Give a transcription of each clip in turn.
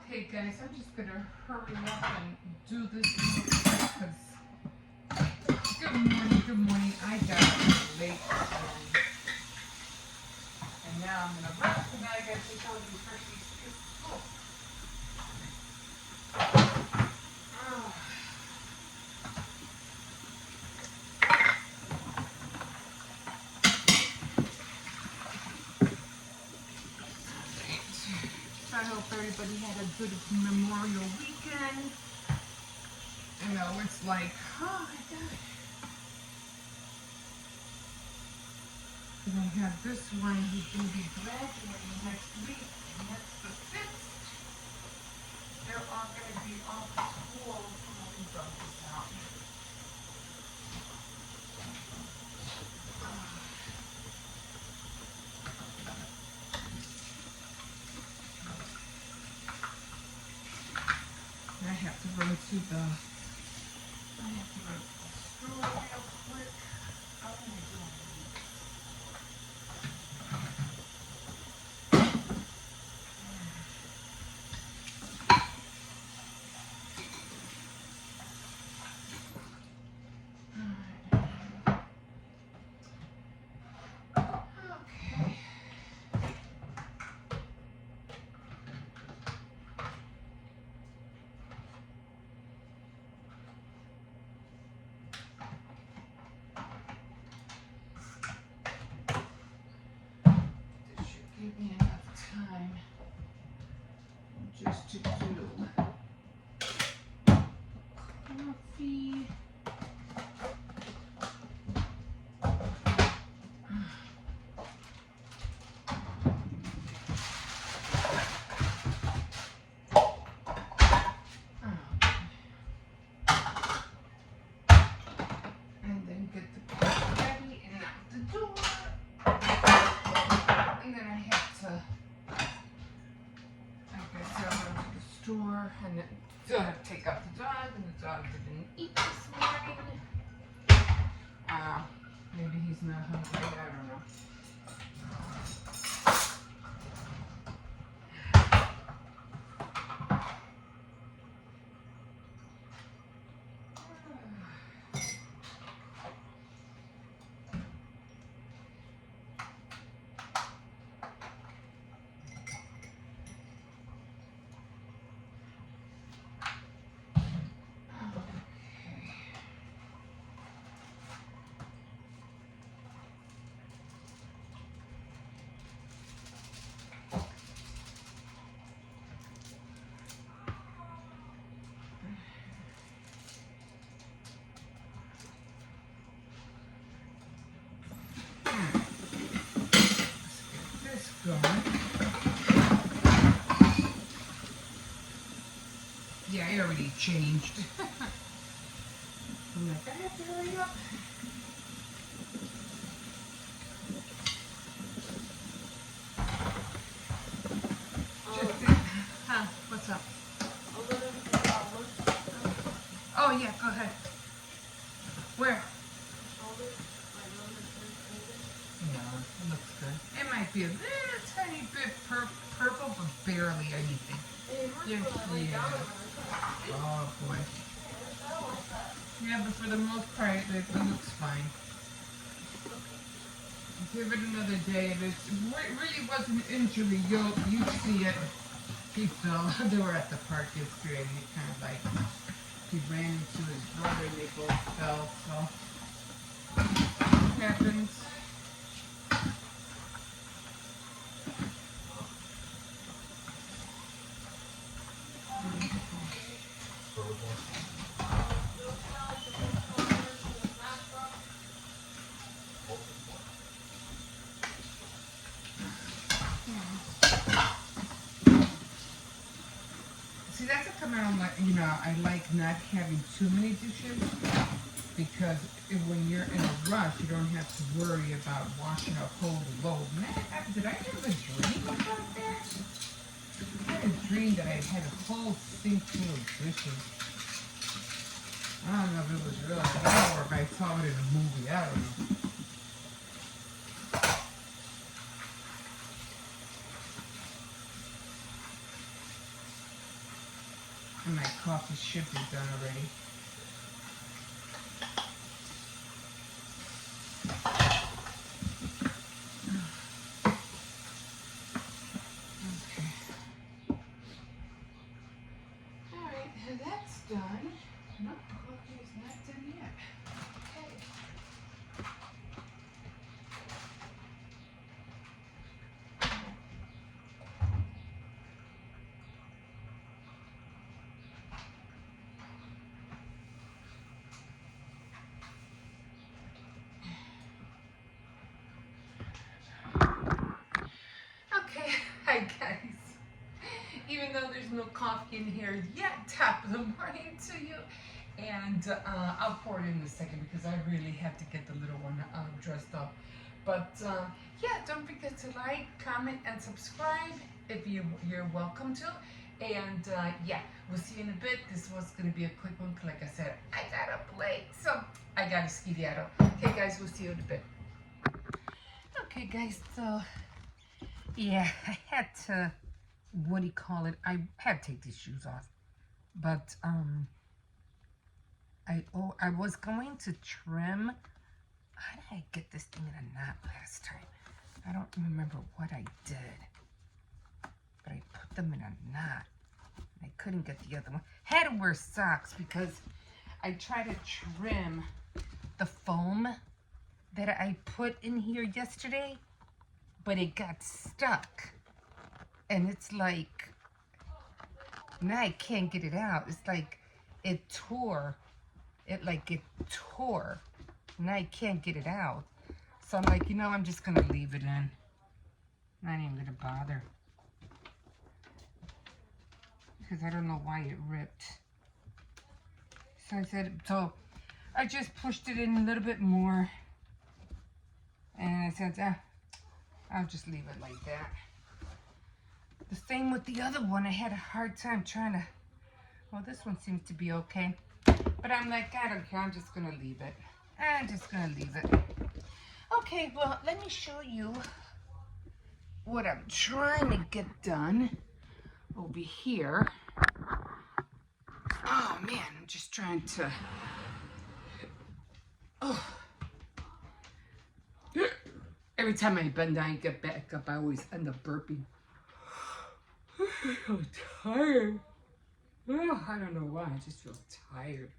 Okay, guys, I'm just gonna hurry up and do this real quick because good morning. I got up late and now I'm gonna rush and I gotta take all these Hershey's kids to school. Oh. So I hope everybody had a good Memorial weekend. You know, it's like, oh my gosh. And I have this one who's going to be graduating next week, and that's the 5th. They're all going to be off school. Let me rub this out. I have to run to the store real quick. Oh my God. Okay. This should give me enough time just to do coffee. And then get the car ready and out the door. And then I have to, like I said, I'll go to the store and then still have to take out the dog, and the dog didn't eat this morning. Maybe he's not hungry, I don't know. Going. Yeah, I already changed. I'm like, I have to hurry up. Huh? What's up? Oh yeah, go ahead. Where? Yeah, it looks good. It might be a little tiny bit purple, but barely anything. Yeah. Oh boy. Yeah, but for the most part, it looks fine. Give it another day. If it really was an injury, you'd see it. He fell. They were at the park yesterday, and he kind of like, he ran into his brother, and they both fell, so it happens. See, that's a comment on like, you know, I like not having too many dishes because when you're in a rush, you don't have to worry about washing a whole load. Did I have a dream about that? I had a dream that I had a whole sink full of dishes. I don't know if it was real or if I saw it in a movie. I don't know. And my coffee should be done already. Okay. Alright, that's done. No, coffee is not done yet. Okay. Okay, hi guys. Even though there's no coffee in here yet, top of the morning to you. And I'll pour it in a second because I really have to get the little one dressed up. But yeah, don't forget to like, comment, and subscribe if you're welcome to. And yeah, we'll see you in a bit. This was going to be a quick one. Like I said, I got up late, so I got to skedaddle. Okay, guys, we'll see you in a bit. Okay, guys, so yeah, I had to, what do you call it? I had to take these shoes off. But I was going to trim. How did I get this thing in a knot last time? I don't remember what I did. But I put them in a knot. I couldn't get the other one. Had to wear socks because I tried to trim the foam that I put in here yesterday, but it got stuck. And it's like, now I can't get it out. It's like it tore. It tore. Now I can't get it out. So I'm like, I'm just going to leave it in. Not even going to bother. Because I don't know why it ripped. So I just pushed it in a little bit more. And I said, I'll just leave it like that. The same with the other one. I had a hard time trying to, well, this one seems to be okay. But I'm like, I don't care. I'm just going to leave it. I'm just going to leave it. Okay, well, let me show you what I'm trying to get done over here. Oh, man, I'm just trying to... Oh. Every time I bend down and get back up, I always end up burping. I'm so tired. Oh, I don't know why. I just feel tired.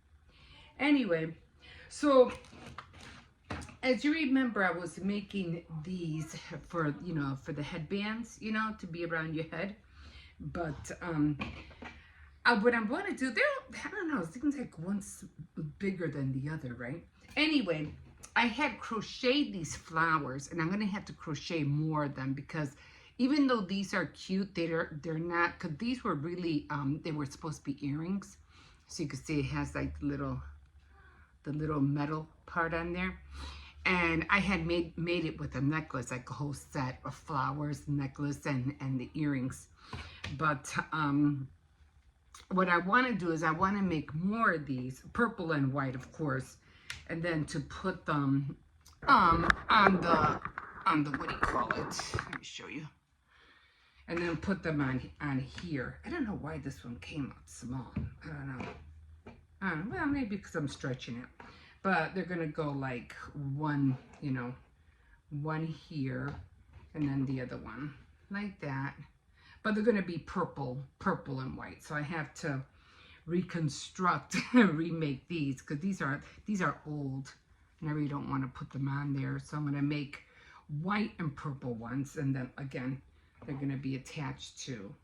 Anyway, so as you remember, I was making these for, for the headbands, to be around your head. But what I'm going to do, I don't know, it seems like one's bigger than the other, right? Anyway, I had crocheted these flowers, and I'm going to have to crochet more of them because even though these are cute, they're not, because these were really, they were supposed to be earrings. So you can see it has like the little metal part on there. And I had made it with a necklace, like a whole set of flowers, necklace, and the earrings. But what I want to do is I want to make more of these, purple and white, of course, and then to put them on the what do you call it? Let me show you. And then put them on here. I don't know why this one came out small. I don't know. Well, maybe because I'm stretching it. But they're gonna go like one, one here, and then the other one like that. But they're gonna be purple and white. So I have to reconstruct, remake these because these are old, and I really don't want to put them on there. So I'm gonna make white and purple ones, and then again, they're gonna be attached to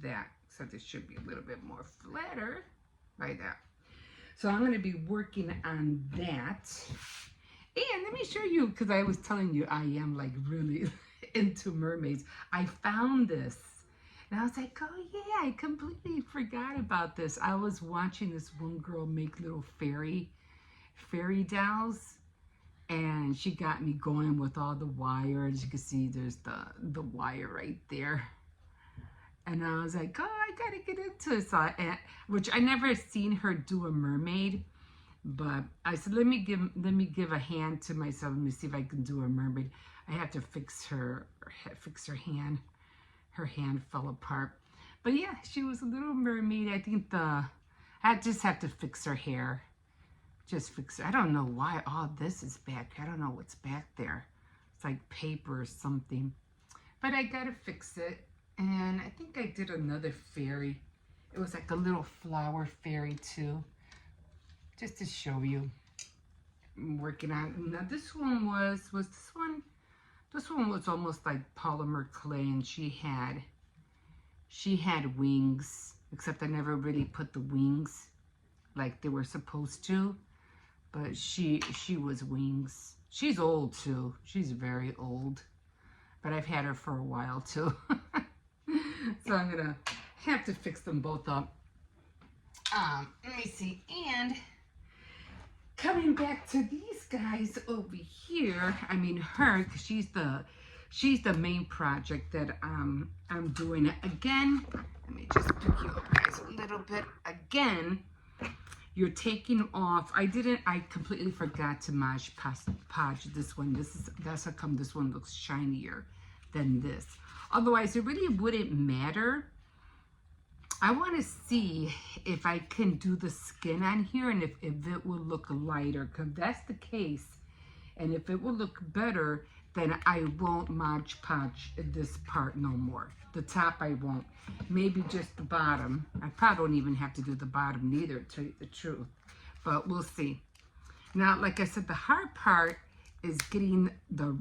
that. So this should be a little bit more flatter, like that. So I'm going to be working on that. And let me show you, because I was telling you I am like really into mermaids. I found this. And I was like, oh yeah, I completely forgot about this. I was watching this one girl make little fairy dolls. And she got me going with all the wire. As you can see, there's the wire right there. And I was like, oh, I gotta get into it. So which I never seen her do a mermaid, but I said, let me give a hand to myself. Let me see if I can do a mermaid. I have to fix her hand. Her hand fell apart. But yeah, she was a little mermaid. I think I just have to fix her hair. Just fix it. I don't know why all this is back. I don't know what's back there. It's like paper or something. But I gotta fix it. And I think I did another fairy. It was like a little flower fairy too. Just to show you. I'm working on. Now this one was this one? This one was almost like polymer clay, and she had wings, except I never really put the wings like they were supposed to. But she was wings. She's old too. She's very old. But I've had her for a while too. So I'm gonna have to fix them both up. Let me see. And coming back to these guys over here, I mean her, because she's the main project that I'm doing. Again, let me just pick you up guys a little bit. Again, you're taking off. I completely forgot to Mod Podge this one. That's how come this one looks shinier than this. Otherwise, it really wouldn't matter. I want to see if I can do the skin on here and if it will look lighter. Because if that's the case, and if it will look better, then I won't Mod Podge this part no more. The top I won't. Maybe just the bottom. I probably don't even have to do the bottom neither, to tell you the truth. But we'll see. Now, like I said, the hard part is getting the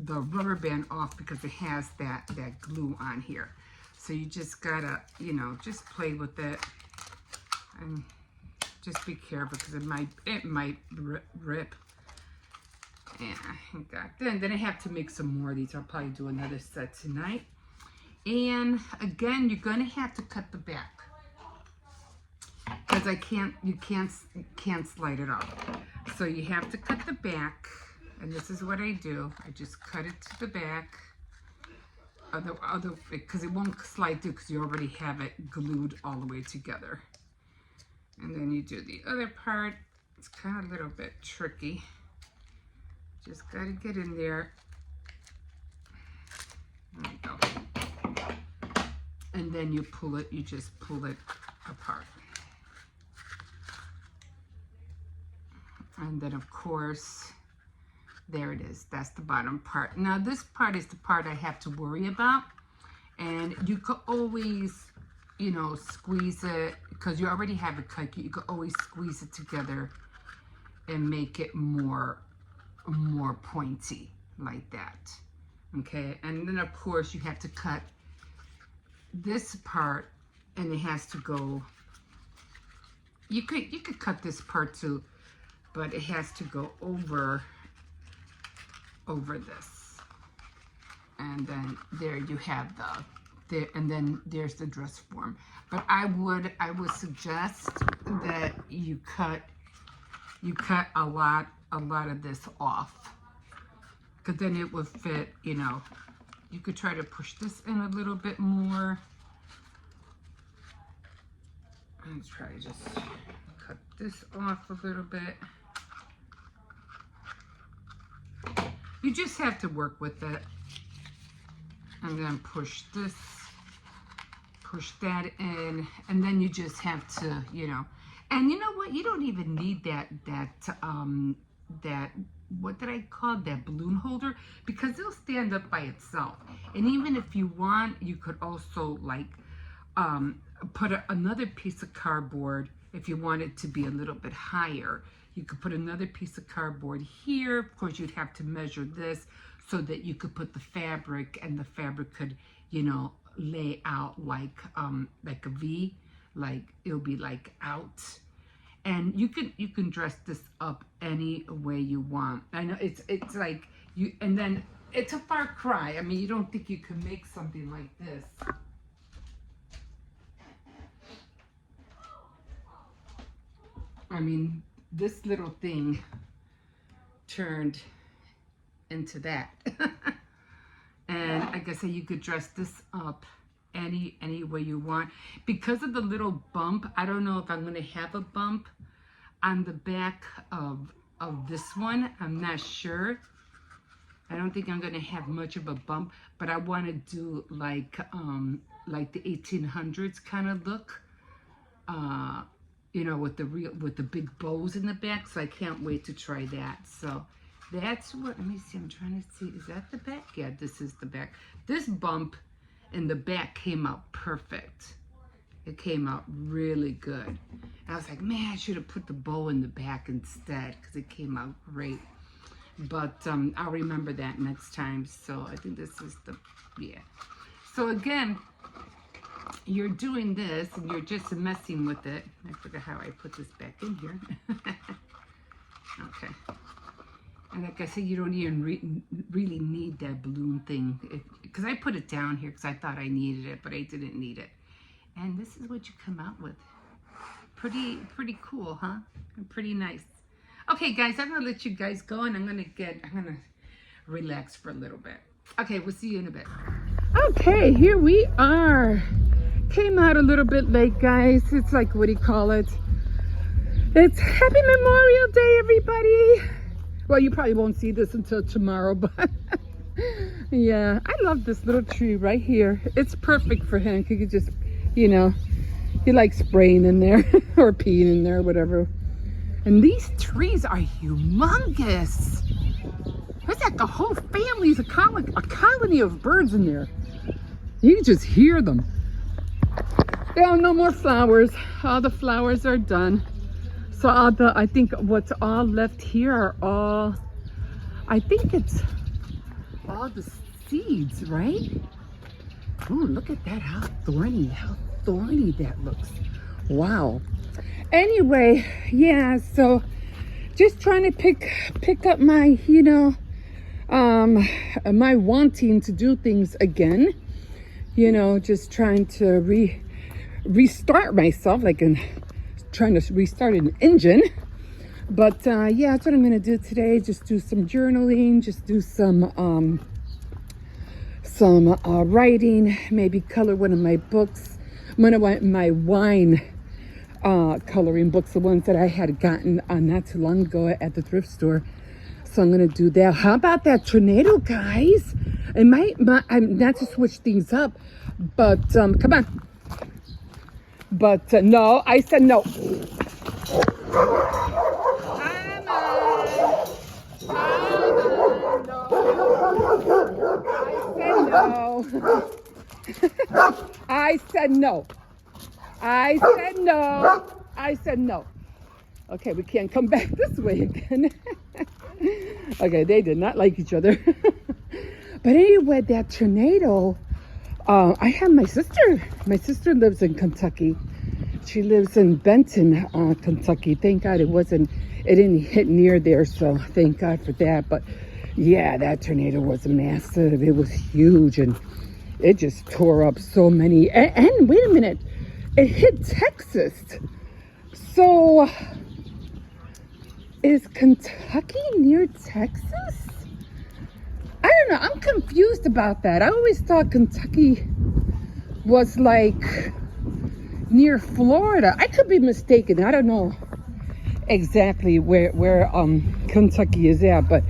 rubber band off because it has that glue on here. So you just gotta, you know, just play with it. And just be careful because it might rip. Yeah, then I have to make some more of these. I'll probably do another set tonight. And again, you're gonna have to cut the back because you can't slide it off. So you have to cut the back, and this is what I do. I just cut it to the back, because it won't slide through because you already have it glued all the way together. And then you do the other part. It's kind of a little bit tricky. Just gotta get in there. There you go. And then you pull it, you just pull it apart. And then of course, there it is. That's the bottom part. Now this part is the part I have to worry about. And you could always, you know, squeeze it, because you already have it cut. You could always squeeze it together and make it more pointy like that. Okay, and then of course you have to cut this part, and it has to go. You could cut this part too, but it has to go over this. And then there you have and then there's the dress form. But I would suggest that you cut a lot of this off, because then it would fit, you know. You could try to push this in a little bit more. And try to just cut this off a little bit. You just have to work with it. And then push that in, and then you just have to, you know. And you know what? You don't even need that what did I call it? That balloon holder, because it'll stand up by itself. And even if you want, you could also like put another piece of cardboard if you want it to be a little bit higher. You could put another piece of cardboard here. Of course, you'd have to measure this so that you could put the fabric, and the fabric could, you know, lay out like a V, like it'll be like out. And you can dress this up any way you want. I know it's like you, and then it's a far cry. I mean, you don't think you can make something like this. I mean, this little thing turned into that. And like I said, you could dress this up any way you want. Because of the little bump, I don't know if I'm going to have a bump on the back of this one. I'm not sure. I don't think I'm gonna have much of a bump, but I want to do like the 1800s kind of look, you know, with the big bows in the back. So I can't wait to try that. So that's what. Let me see. I'm trying to see. Is that the back? Yeah, this is the back. This bump in the back came out perfect. It came out really good. And I was like, man, I should have put the bow in the back instead because it came out great. But I'll remember that next time. So I think this is the, yeah. So again, you're doing this and you're just messing with it. I forgot how I put this back in here. Okay. And like I said, you don't even really need that balloon thing. Because I put it down here because I thought I needed it, but I didn't need it. And this is what you come out with. Pretty cool, huh? And pretty nice. Okay, guys, I'm gonna let you guys go, and I'm gonna relax for a little bit. Okay, we'll see you in a bit. Okay, here we are. Came out a little bit late, guys. It's like, what do you call it? It's Happy Memorial Day, everybody. Well, you probably won't see this until tomorrow, but yeah, I love this little tree right here. It's perfect for him. He could just, you know, he likes spraying in there or peeing in there, whatever. And these trees are humongous. There's like a whole family's a colony of birds in there. You can just hear them. There are no more flowers. All the flowers are done. So I think what's all left here are all, I think it's all the seeds, right? Oh, look at that, how thorny that looks. Wow. Anyway, yeah, so just trying to pick up my, you know, my wanting to do things again. You know, just trying to restart myself, like trying to restart an engine. But yeah, that's what I'm gonna do today. Just do some journaling, just do some writing, maybe color one of my books, one of my wine coloring books, the ones that I had gotten not too long ago at the thrift store. So I'm gonna do that. How about that tornado, guys? It might not to switch things up, but come on. But no, I said no. I said no. I said no. I said no. Okay, we can't come back this way again. Okay, they did not like each other. But anyway, that tornado, I have my sister. My sister lives in Kentucky. She lives in Benton, Kentucky. Thank God it didn't hit near there, so thank God for that. But yeah, that tornado was massive. It was huge, and it just tore up so many. And wait a minute, it hit Texas. So is Kentucky near Texas? I don't know. I'm confused about that. I always thought Kentucky was like near Florida. I could be mistaken. I don't know exactly where Kentucky is at, but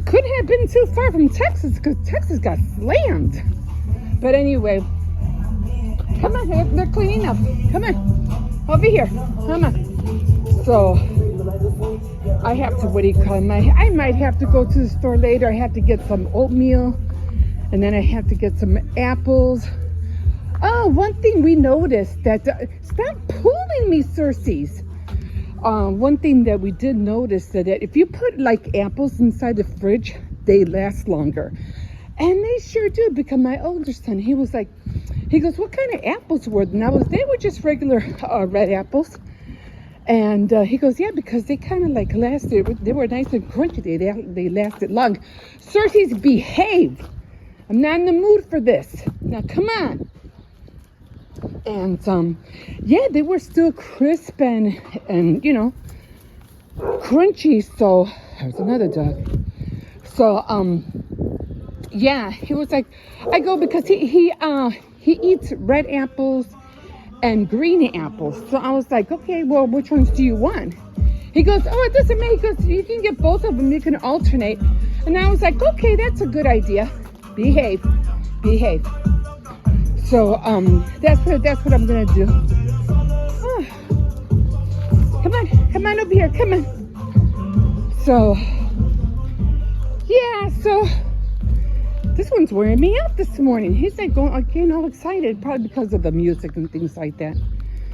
couldn't have been too far from Texas because Texas got slammed. But anyway, come on, they're cleaning up. Come on, over here. Come on. So I have to, what do you call it? I might have to go to the store later. I have to get some oatmeal, and then I have to get some apples. Oh, one thing we noticed that, stop pulling me, Circes. One thing that we did notice that if you put like apples inside the fridge, they last longer. And they sure do, because my older son, he was like, he goes, what kind of apples were they? And they were just regular red apples. And he goes, yeah, because they kind of like lasted, they were nice and crunchy, they lasted long. Circes, behave. I'm not in the mood for this. Now, come on. And yeah, they were still crisp and you know, crunchy. So there's another dog. So yeah, he was like, I go because he eats red apples and green apples. So I was like, okay, well, which ones do you want? He goes, oh, it doesn't make, because you can get both of them, you can alternate. And I was like, okay, that's a good idea. Behave, behave. So that's what I'm gonna do. Oh, come on over here, come on. So yeah, so this one's wearing me out this morning. He's like getting all excited, probably because of the music and things like that.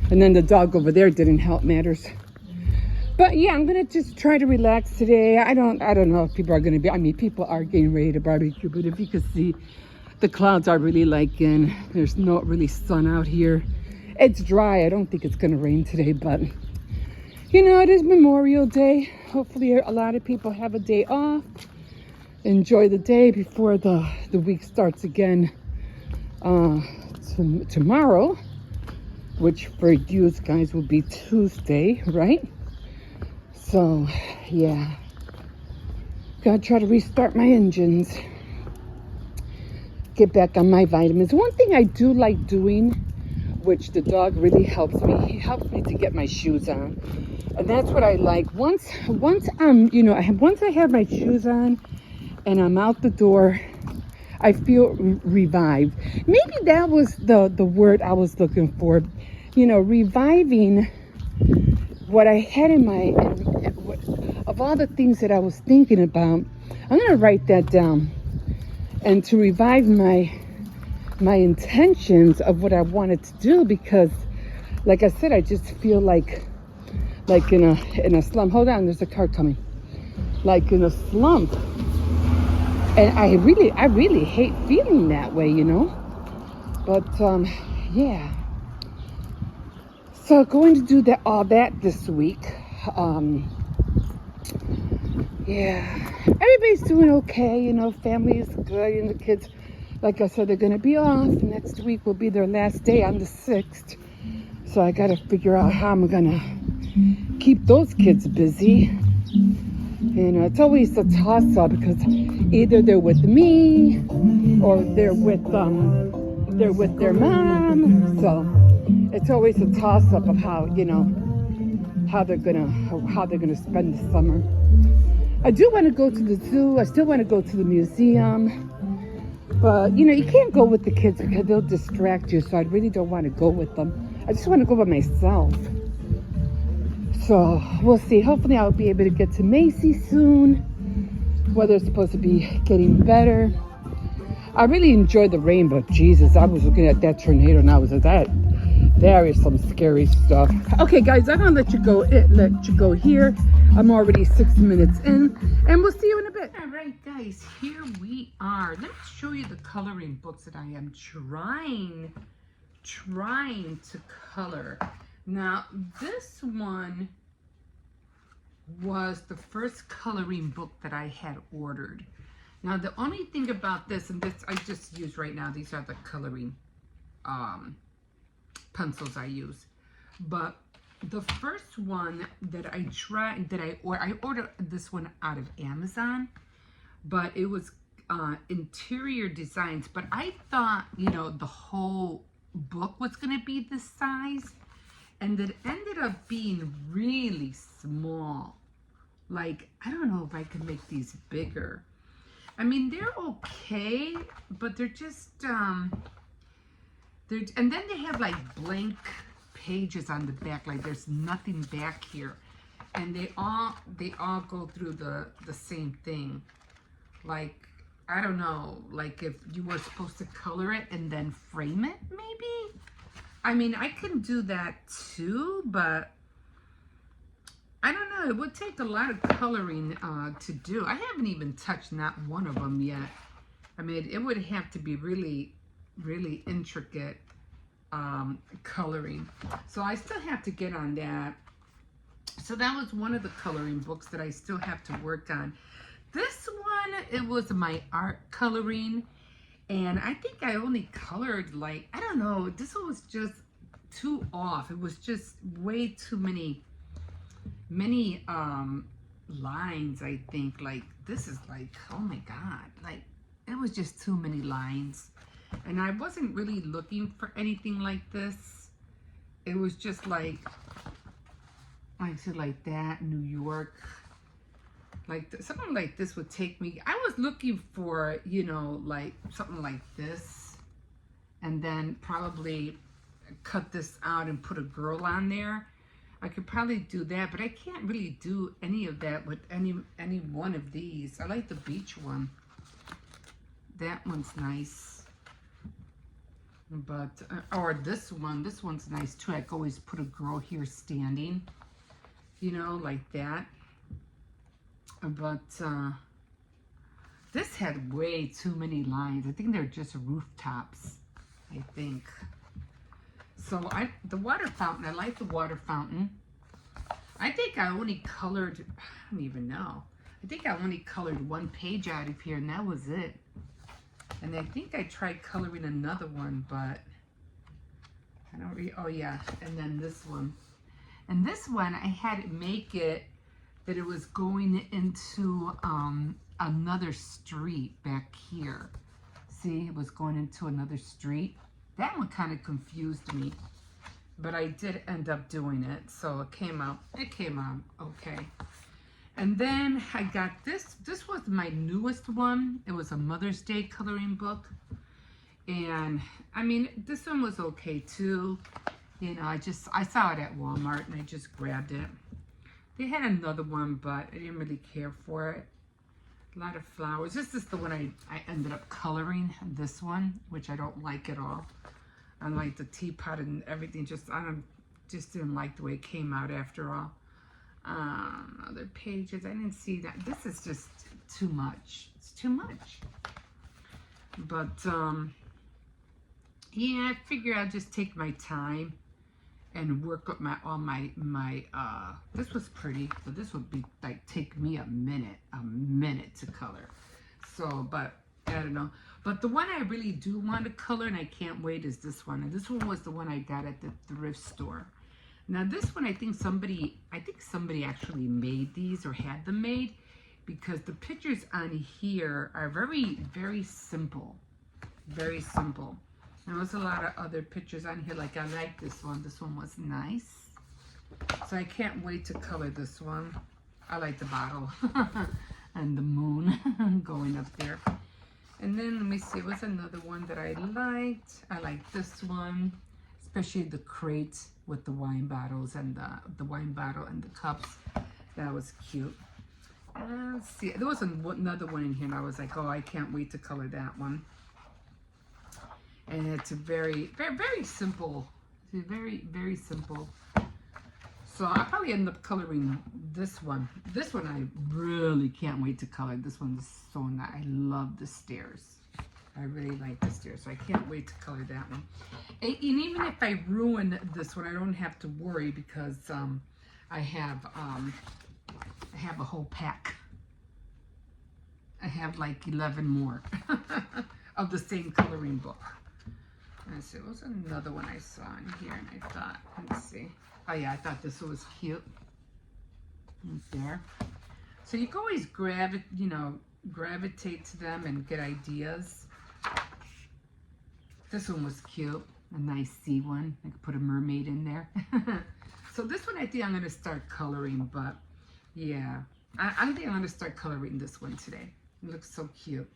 And then the dog over there didn't help matters. But yeah, I'm gonna just try to relax today. I don't know if people are gonna be. I mean, people are getting ready to barbecue, but if you could see, the clouds are really like in. There's not really sun out here. It's dry. I don't think it's gonna rain today, but you know, it is Memorial Day. Hopefully, a lot of people have a day off. Enjoy the day before the week starts again tomorrow, which for you guys will be Tuesday, right? So yeah, gotta try to restart my engines, get back on my vitamins. One thing I do like doing, which the dog really helps me, he helps me to get my shoes on, and that's what I like. Once you know, once I have my shoes on and I'm out the door, I feel revived. Maybe that was the word I was looking for. You know, reviving what I had in my, of all the things that I was thinking about. I'm gonna write that down, and to revive my intentions of what I wanted to do, because like I said, I just feel like in a slump. Hold on, there's a car coming. Like in a slump. And I really hate feeling that way, you know. But yeah. So going to do all that this week. Yeah, everybody's doing okay, you know. Family is good, and the kids, like I said, they're gonna be off. Next week will be their last day on the 6th. So I gotta figure out how I'm gonna keep those kids busy. You know, it's always a toss-up, because either they're with me or they're with their mom. So it's always a toss-up of how, you know, how they're gonna spend the summer. I do want to go to the zoo. I still want to go to the museum, but you know, you can't go with the kids because they'll distract you. So I really don't want to go with them. I just want to go by myself. So we'll see. Hopefully I'll be able to get to Macy soon. Weather's supposed to be getting better. I really enjoyed the rain, but Jesus, I was looking at that tornado and I was like, there is some scary stuff. Okay, guys, I'm gonna let you go here. I'm already 6 minutes in, and we'll see you in a bit. All right, guys, here we are. Let me show you the coloring books that I am trying to color. Now, this one was the first coloring book that I had ordered. Now, the only thing about this, and this I just use right now, these are the coloring pencils I use. But the first one that I ordered this one out of Amazon, but it was interior designs. But I thought, you know, the whole book was going to be this size, and it ended up being really small. Like, I don't know if I could make these bigger. I mean, they're okay, but they're just and then they have like blank pages on the back, like there's nothing back here, and they all go through the same thing. Like, I don't know, like if you were supposed to color it and then frame it, maybe. I mean, I can do that too, but I don't know. It would take a lot of coloring to do. I haven't even touched not one of them yet. I mean, it would have to be really, really intricate coloring. So I still have to get on that. So that was one of the coloring books that I still have to work on. This one, it was my art coloring, and I think I only colored like, I don't know, this one was just too off. It was just way too many lines, I think. Like, this is like, oh my God, like it was just too many lines. And I wasn't really looking for anything like this. It was just like I said, like that, New York. Like something like this would take me. I was looking for, you know, like something like this, and then probably cut this out and put a girl on there. I could probably do that, but I can't really do any of that with any one of these. I like the beach one. That one's nice. But or this one's nice too. I could always put a girl here standing, you know, like that. But this had way too many lines. I think they're just rooftops, I think. So the water fountain, I like the water fountain. I think I only colored, I don't even know. I think I only colored one page out of here, and that was it. And I think I tried coloring another one, but I don't really, oh yeah, and then this one. And this one, I had it make it that it was going into another street back here. See, it was going into another street. That one kind of confused me, but I did end up doing it, so it came out okay. And then I got this. This was my newest one. It was a Mother's Day coloring book. And I mean, this one was okay too. You know, I saw it at Walmart and I just grabbed it. They had another one, but I didn't really care for it. A lot of flowers. This is the one I ended up coloring, this one, which I don't like at all. I like the teapot and everything. Just didn't like the way it came out after all. Other pages, I didn't see that. This is just too much. It's too much. But yeah, I figure I'll just take my time and work up all my this was pretty, but this would be like take me a minute to color. So, but I don't know. But the one I really do want to color and I can't wait is this one. And this one was the one I got at the thrift store. Now this one, I think somebody actually made these or had them made, because the pictures on here are very, very simple. Very simple. There was a lot of other pictures on here, like I like this one. This one was nice. So I can't wait to color this one. I like the bottle and the moon going up there. And then let me see, what's another one that I liked? I like this one, especially the crate with the wine bottles and the wine bottle and the cups. That was cute. Let's see, there was another one in here and I was like, oh, I can't wait to color that one. And it's very, very, very simple. It's very, very simple. So I'll probably end up coloring this one. This one I really can't wait to color. This one is so nice. I love the stairs. I really like the stairs, so I can't wait to color that one. And even if I ruin this one, I don't have to worry, because I have a whole pack. I have like 11 more of the same coloring book. Let's see, what's another one I saw in here and I thought, let's see. Oh yeah, I thought this was cute. Right there. So you can always gravitate to them and get ideas. This one was cute, a nice sea one. I could put a mermaid in there. So this one I think I'm gonna start coloring, but yeah, I think I'm gonna start coloring this one today. It looks so cute.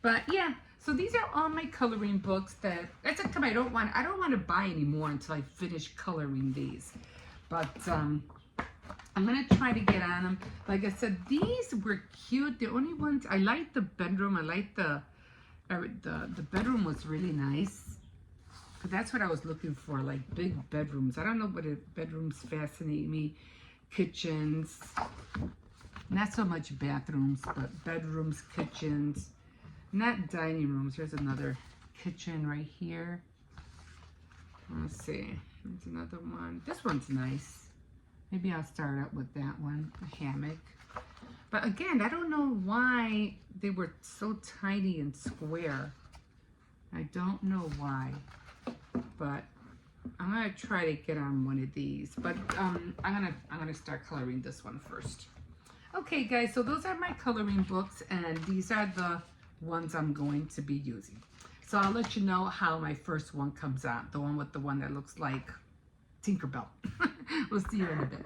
But yeah, so these are all my coloring books that I don't want to buy anymore until I finish coloring these. But I'm gonna try to get on them. Like I said, these were cute. The only ones I liked the bedroom. I liked the bedroom was really nice. But that's what I was looking for, like big bedrooms. I don't know what bedrooms fascinate me. Kitchens, not so much bathrooms, but bedrooms, kitchens. Not dining rooms. There's another kitchen right here. Let's see. There's another one. This one's nice. Maybe I'll start out with that one. A hammock. But again, I don't know why they were so tiny and square. I don't know why. But I'm gonna try to get on one of these. But I'm gonna start coloring this one first. Okay, guys. So those are my coloring books, and these are the ones I'm going to be using. So I'll let you know how my first one comes out. The one that looks like Tinkerbell. We'll see you in a bit.